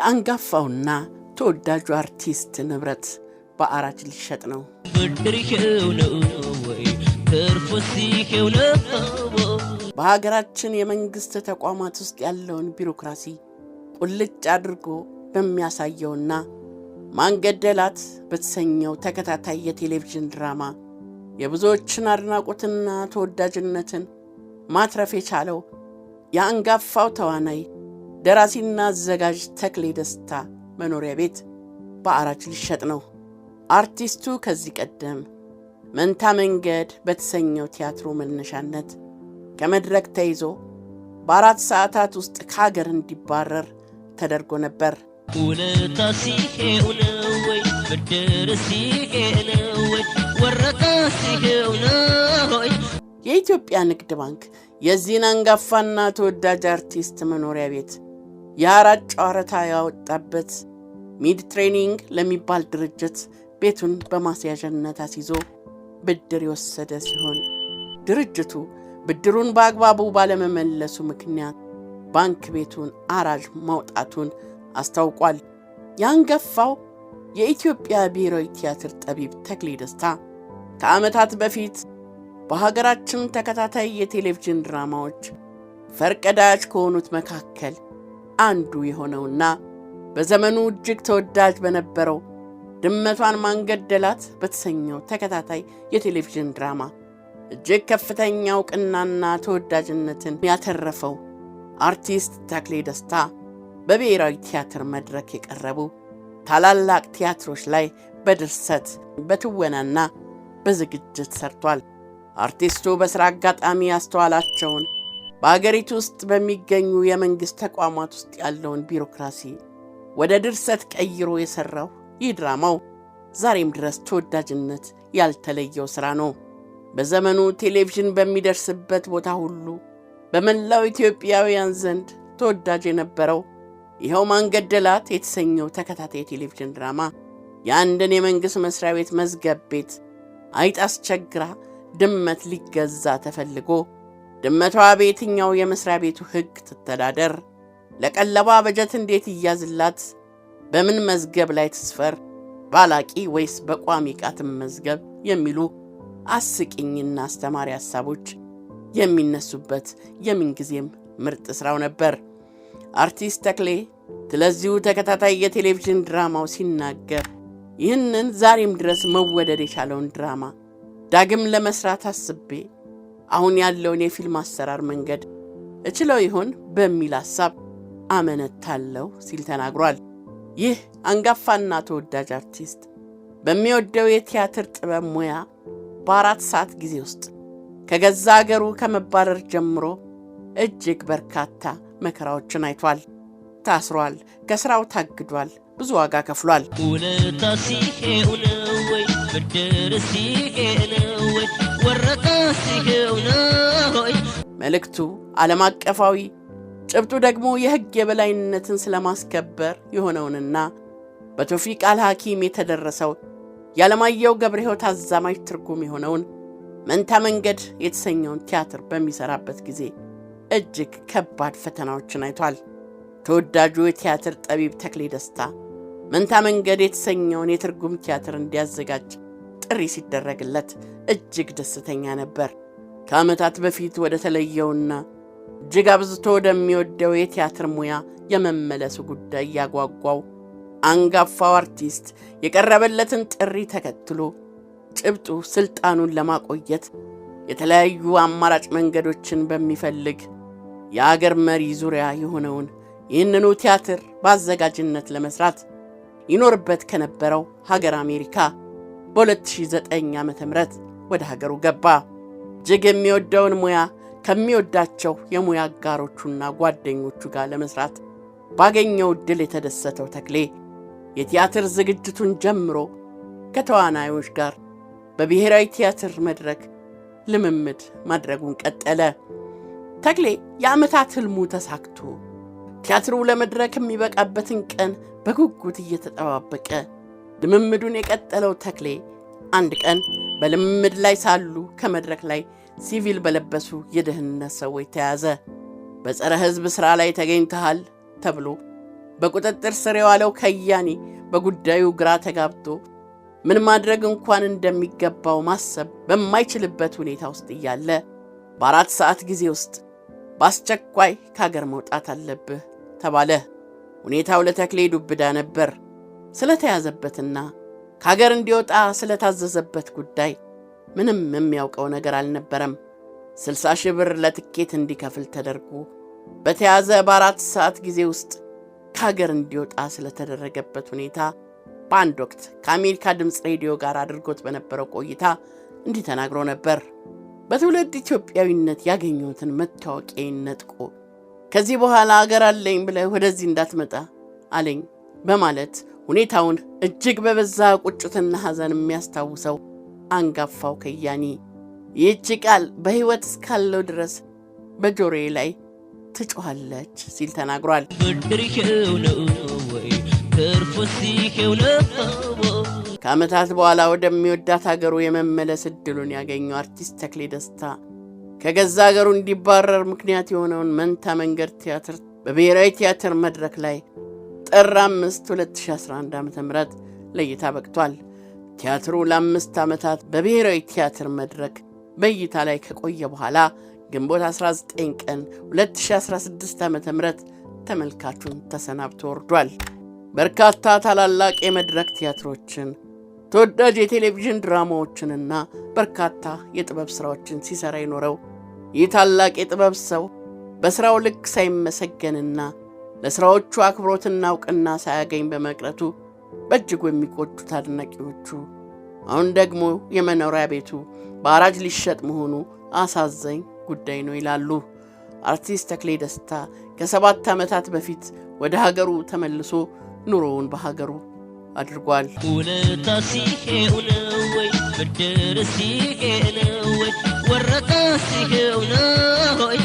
የአንጋፋውና ተወዳጁ አርቲስት ንብረት በአራጅ ሊሸጥ ነው። በሀገራችን የመንግስት ተቋማት ውስጥ ያለውን ቢሮክራሲ ቁልጭ አድርጎ በሚያሳየውና ማንገደላት በተሰኘው ተከታታይ የቴሌቪዥን ድራማ የብዙዎችን አድናቆትና ተወዳጅነትን ማትረፍ የቻለው የአንጋፋው ተዋናይ ደራሲና አዘጋጅ ተክሌ ደስታ መኖሪያ ቤት በአራጅ ሊሸጥ ነው። አርቲስቱ ከዚህ ቀደም መንታ መንገድ በተሰኘው ቲያትሩ መነሻነት ከመድረክ ተይዞ በ4 ሰዓታት ውስጥ ከሀገር እንዲባረር ተደርጎ ነበር። የኢትዮጵያ ንግድ ባንክ የዚህን አንጋፋና ተወዳጅ አርቲስት መኖሪያ ቤት የአራጅ ጨዋታ ያወጣበት ሚድ ትሬኒንግ ለሚባል ድርጅት ቤቱን በማስያዣነት አስይዞ ብድር የወሰደ ሲሆን ድርጅቱ ብድሩን በአግባቡ ባለመመለሱ ምክንያት ባንክ ቤቱን አራጅ ማውጣቱን አስታውቋል። ያንገፋው የኢትዮጵያ ብሔራዊ ቲያትር ጠቢብ ተክሌ ደስታ ከዓመታት በፊት በሀገራችን ተከታታይ የቴሌቪዥን ድራማዎች ፈርቀዳጅ ከሆኑት መካከል አንዱ የሆነውና በዘመኑ እጅግ ተወዳጅ በነበረው ድመቷን ማንገደላት በተሰኘው ተከታታይ የቴሌቪዥን ድራማ እጅግ ከፍተኛ እውቅናና ተወዳጅነትን ያተረፈው አርቲስት ተክሌ ደስታ በብሔራዊ ቲያትር መድረክ የቀረቡ ታላላቅ ቲያትሮች ላይ በድርሰት በትወናና በዝግጅት ሰርቷል። አርቲስቱ በሥራ አጋጣሚ ያስተዋላቸውን በአገሪቱ ውስጥ በሚገኙ የመንግሥት ተቋማት ውስጥ ያለውን ቢሮክራሲ ወደ ድርሰት ቀይሮ የሠራው ይህ ድራማው ዛሬም ድረስ ተወዳጅነት ያልተለየው ሥራ ነው። በዘመኑ ቴሌቪዥን በሚደርስበት ቦታ ሁሉ በመላው ኢትዮጵያውያን ዘንድ ተወዳጅ የነበረው ይኸው ማንገደላት የተሰኘው ተከታታይ ቴሌቪዥን ድራማ የአንድን የመንግሥት መስሪያ ቤት መዝገብ ቤት አይጥ አስቸግራ ድመት ሊገዛ ተፈልጎ ድመቷ በየትኛው የመስሪያ ቤቱ ሕግ ትተዳደር፣ ለቀለባ በጀት እንዴት ይያዝላት፣ በምን መዝገብ ላይ ትስፈር፣ ባላቂ ወይስ በቋሚ ቃትም መዝገብ የሚሉ አስቂኝና አስተማሪ ሐሳቦች የሚነሱበት የምንጊዜም ምርጥ ሥራው ነበር። አርቲስት ተክሌ ስለዚሁ ተከታታይ የቴሌቪዥን ድራማው ሲናገር ይህንን ዛሬም ድረስ መወደድ የቻለውን ድራማ ዳግም ለመስራት አስቤ አሁን ያለውን የፊልም አሰራር መንገድ እችለው ይሆን በሚል ሐሳብ አመነታለሁ ሲል ተናግሯል። ይህ አንጋፋና ተወዳጅ አርቲስት በሚወደው የቲያትር ጥበብ ሙያ በ4 ሰዓት ጊዜ ውስጥ ከገዛ አገሩ ከመባረር ጀምሮ እጅግ በርካታ መከራዎችን አይቷል። ታስሯል፣ ከሥራው ታግዷል፣ ብዙ ዋጋ ከፍሏል። መልእክቱ ዓለም አቀፋዊ፣ ጭብጡ ደግሞ የሕግ የበላይነትን ስለማስከበር የሆነውንና በቶፊቅ አልሐኪም የተደረሰው የዓለማየሁ ገብረ ሕይወት አዛማጅ ትርጉም የሆነውን መንታ መንገድ የተሰኘውን ቲያትር በሚሠራበት ጊዜ እጅግ ከባድ ፈተናዎችን አይቷል። ተወዳጁ የቲያትር ጠቢብ ተክሌ ደስታ መንታ መንገድ የተሰኘውን የትርጉም ቲያትር እንዲያዘጋጅ ጥሪ ሲደረግለት እጅግ ደስተኛ ነበር። ከዓመታት በፊት ወደ ተለየውና እጅግ አብዝቶ ወደሚወደው የቲያትር ሙያ የመመለሱ ጉዳይ ያጓጓው አንጋፋው አርቲስት የቀረበለትን ጥሪ ተከትሎ ጭብጡ ስልጣኑን ለማቆየት የተለያዩ አማራጭ መንገዶችን በሚፈልግ የአገር መሪ ዙሪያ የሆነውን ይህንኑ ቲያትር በአዘጋጅነት ለመስራት ይኖርበት ከነበረው ሀገር አሜሪካ በ2009 ዓ.ም ወደ ሀገሩ ገባ። እጅግ የሚወደውን ሙያ ከሚወዳቸው የሙያ አጋሮቹና ጓደኞቹ ጋር ለመስራት ባገኘው ዕድል የተደሰተው ተክሌ የቲያትር ዝግጅቱን ጀምሮ ከተዋናዮች ጋር በብሔራዊ ቲያትር መድረክ ልምምድ ማድረጉን ቀጠለ። ተክሌ የዓመታት ሕልሙ ተሳክቶ ቲያትሩ ለመድረክ የሚበቃበትን ቀን በጉጉት እየተጠባበቀ ልምምዱን የቀጠለው ተክሌ አንድ ቀን በልምምድ ላይ ሳሉ ከመድረክ ላይ ሲቪል በለበሱ የደህንነት ሰዎች ተያዘ። በጸረ ሕዝብ ሥራ ላይ ተገኝተሃል ተብሎ በቁጥጥር ስር የዋለው ከያኒ በጉዳዩ ግራ ተጋብቶ ምን ማድረግ እንኳን እንደሚገባው ማሰብ በማይችልበት ሁኔታ ውስጥ እያለ በ4 ሰዓት ጊዜ ውስጥ በአስቸኳይ ከሀገር መውጣት አለብህ ተባለ። ሁኔታው ለተክሌ ዱብዳ ነበር። ስለተያዘበትና ከሀገር እንዲወጣ ስለታዘዘበት ጉዳይ ምንም የሚያውቀው ነገር አልነበረም። 60 ሺህ ብር ለትኬት እንዲከፍል ተደርጎ በተያዘ በ4 ሰዓት ጊዜ ውስጥ ከሀገር እንዲወጣ ስለተደረገበት ሁኔታ በአንድ ወቅት ከአሜሪካ ድምፅ ሬዲዮ ጋር አድርጎት በነበረው ቆይታ እንዲህ ተናግሮ ነበር። በትውልድ ኢትዮጵያዊነት ያገኘሁትን መታወቂያዬን ነጥቆ ከዚህ በኋላ አገር አለኝ ብለህ ወደዚህ እንዳትመጣ አለኝ በማለት ሁኔታውን እጅግ በበዛ ቁጭትና ሐዘን የሚያስታውሰው አንጋፋው ከያኒ ይህች ቃል በሕይወት እስካለው ድረስ በጆሮዬ ላይ ትጮኻለች ሲል ተናግሯል። ከዓመታት በኋላ ወደሚወዳት ሀገሩ የመመለስ ዕድሉን ያገኘው አርቲስት ተክሌ ደስታ ከገዛ ሀገሩ እንዲባረር ምክንያት የሆነውን መንታ መንገድ ቲያትር በብሔራዊ ቲያትር መድረክ ላይ ጥር 5 2011 ዓ.ም ለእይታ በቅቷል። ቲያትሩ ለ5 ዓመታት በብሔራዊ ቲያትር መድረክ በእይታ ላይ ከቆየ በኋላ ግንቦት 19 ቀን 2016 ዓ.ም ተመልካቹን ተሰናብቶ ወርዷል። በርካታ ታላላቅ የመድረክ ቲያትሮችን፣ ተወዳጅ የቴሌቪዥን ድራማዎችንና በርካታ የጥበብ ሥራዎችን ሲሰራ የኖረው ይህ ታላቅ የጥበብ ሰው በሥራው ልክ ሳይመሰገንና ለሥራዎቹ አክብሮትና ዕውቅና ሳያገኝ በመቅረቱ በእጅጉ የሚቆጩት አድናቂዎቹ አሁን ደግሞ የመኖሪያ ቤቱ በአራጅ ሊሸጥ መሆኑ አሳዛኝ ጉዳይ ነው ይላሉ። አርቲስት ተክሌ ደስታ ከ7 ዓመታት በፊት ወደ ሀገሩ ተመልሶ ኑሮውን በሀገሩ አድርጓል። ውለታ ሲሄው ነው ወይ ብድር ሲሄው ነው ወይ ወረታ ሲሄው ነው ወይ